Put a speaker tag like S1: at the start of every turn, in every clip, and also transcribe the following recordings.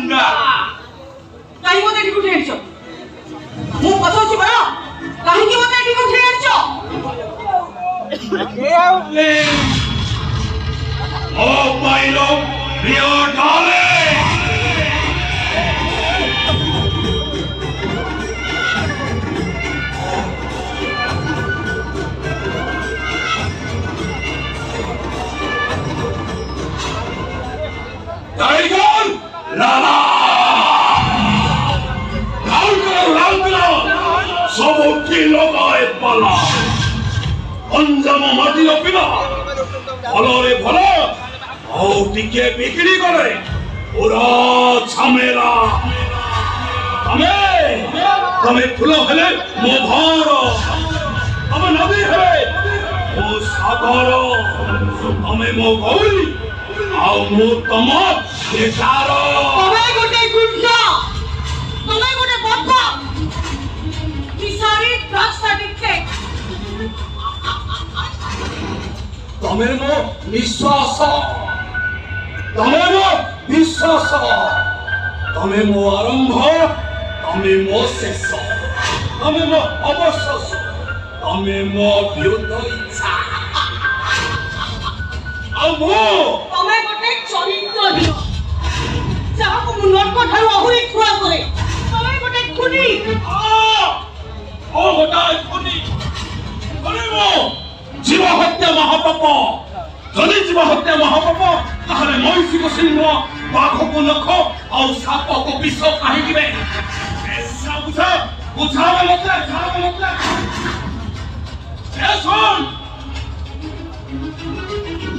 S1: गुंडा
S2: काही मते एठी कुठे आणছো ମୁଁ ପଚାରୁଛି ବଡ଼ କାହିଁକି ମତେ ଏଠି ଉଠେଇ ଆଣିଛ
S1: ओ भाई लोग प्रिय डाले टाइगर लाला लाल करो सब किलो का पाला अंजाम माटी पिला भलरे भल ଆଉ ଟିକେ ବିକ୍ରି କରେ ପୁରା ଝାମେଲା ତମେ ଫୁଲ ହେଲେ ମୋ ଘର ତମେ ନଦୀ ହେଲେ ମୋ ସାଗର ତମେ ମୋ ଗୌରୀ ଆଉ ମୁଁ ତମ ବେକାର
S2: ତମେ ଗୋଟେ ଗୁଣ୍ଡ ତମେ ଗୋଟେ ବଦ୍ଧ ବିସାରୀ ଡ୍ରଗ୍ସ ଆଡିକ୍ଟେଡ୍
S1: ତମେ ମୋ ନିଶ୍ୱାସ तमे मो विश्वास तमे मो आरंभ तमे मो शेष तमे मो अवशेष तमे मो व्युत इच्छा
S2: तमे गोटे चरित्र दियो जाको मु नरक ठारू अहुरी खुआ करे तमे गोटे खुनी
S1: ओ गोटा खुनी तमे मो जीव हत्या महापाप जदि जीव हत्या महापाप ताहले मईसी को सिंह बाघ को नख और साप को विष कहीं गिवे ऐसा बुझा बुझावे मत ए सुन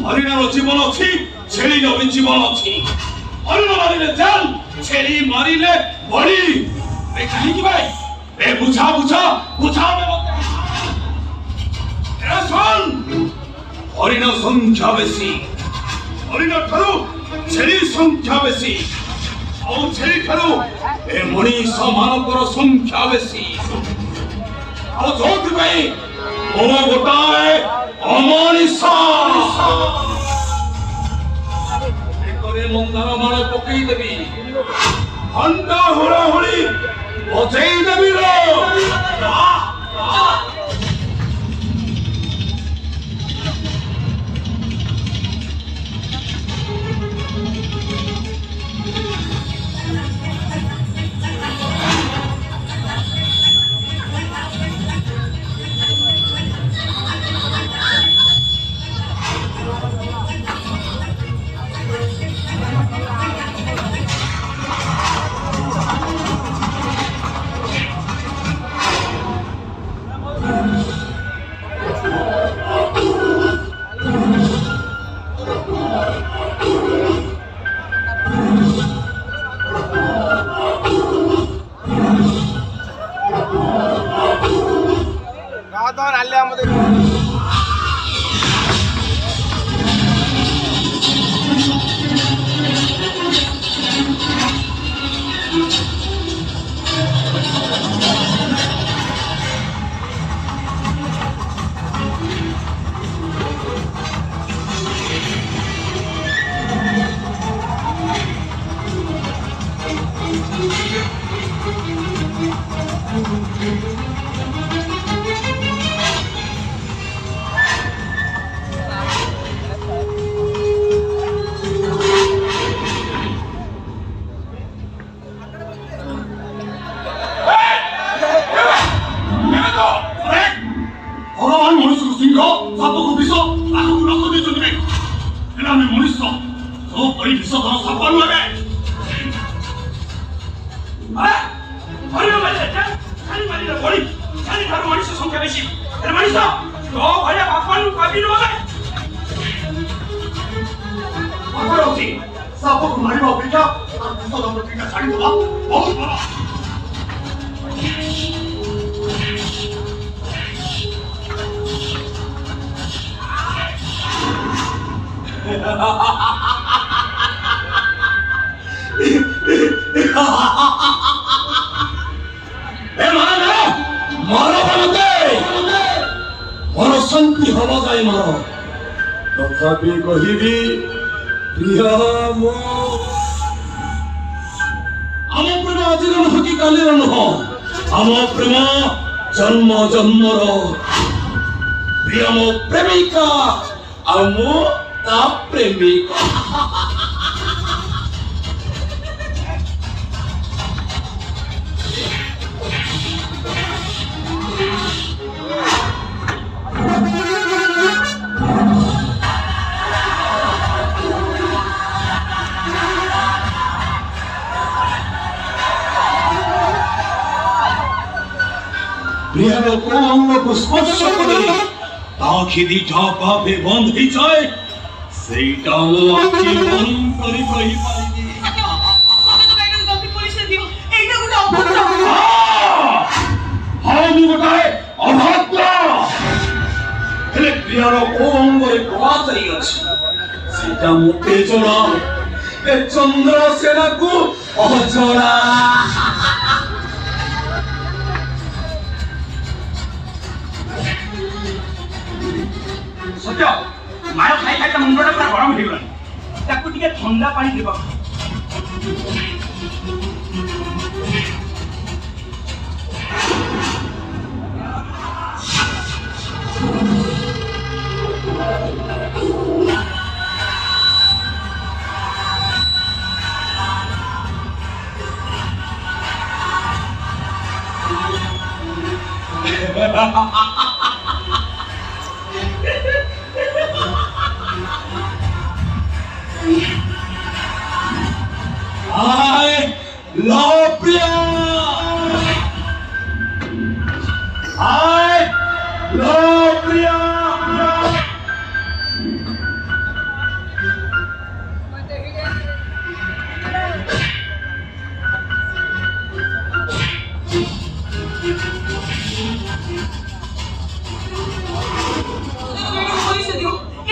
S1: हरिण जीवन अच्छी छेली भी जीवन अच्छी हरिण मारिले जान छेली मारिले बड़ी ए कहीं गिवे ए बुझा बुझावे मत ए सुन हरिण संख्या बेसी हरिण ठारू छेली संख्या बेसी और छेली ठारू ए मनीष मानकर संख्या बेसी और जोति भाई ओ गोटाए अमनीष एकरे मंदार माल पकई देबी घंटा होड़ा होड़ी बजाई देबी रो शांति हवा जाए मारो तथापि कहिबी प्रिय मो ଆଜିର ନୁହଁ କି କାଲିର ନୁହଁ, ଆମ ପ୍ରେମ ଜନ୍ମ ଜନ୍ମର। ପ୍ରିୟ ମୋ ପ୍ରେମିକା ଆଉ ମୁଁ ତା ପ୍ରେମିକା। प्रियर को अंग को स्पर्श करे आखि दीटा पापे बंद ही जाए सेटा मो आखि बंद करी कहि पारिबी।
S2: सके तो मैडम गलती पुलिस ने दियो एटा गुटे अभद्र।
S1: हां मु गोटाए अभद्र हेले प्रियर को अंग रे प्रवास ही अछि सेटा मो तेजोड़ा ए चंद्र सेना को अजोड़ा।
S3: सत्य माय खाई खाई मुंडा पूरा गरम हो गलानी ताकू टिके ठंडा पानी देबा।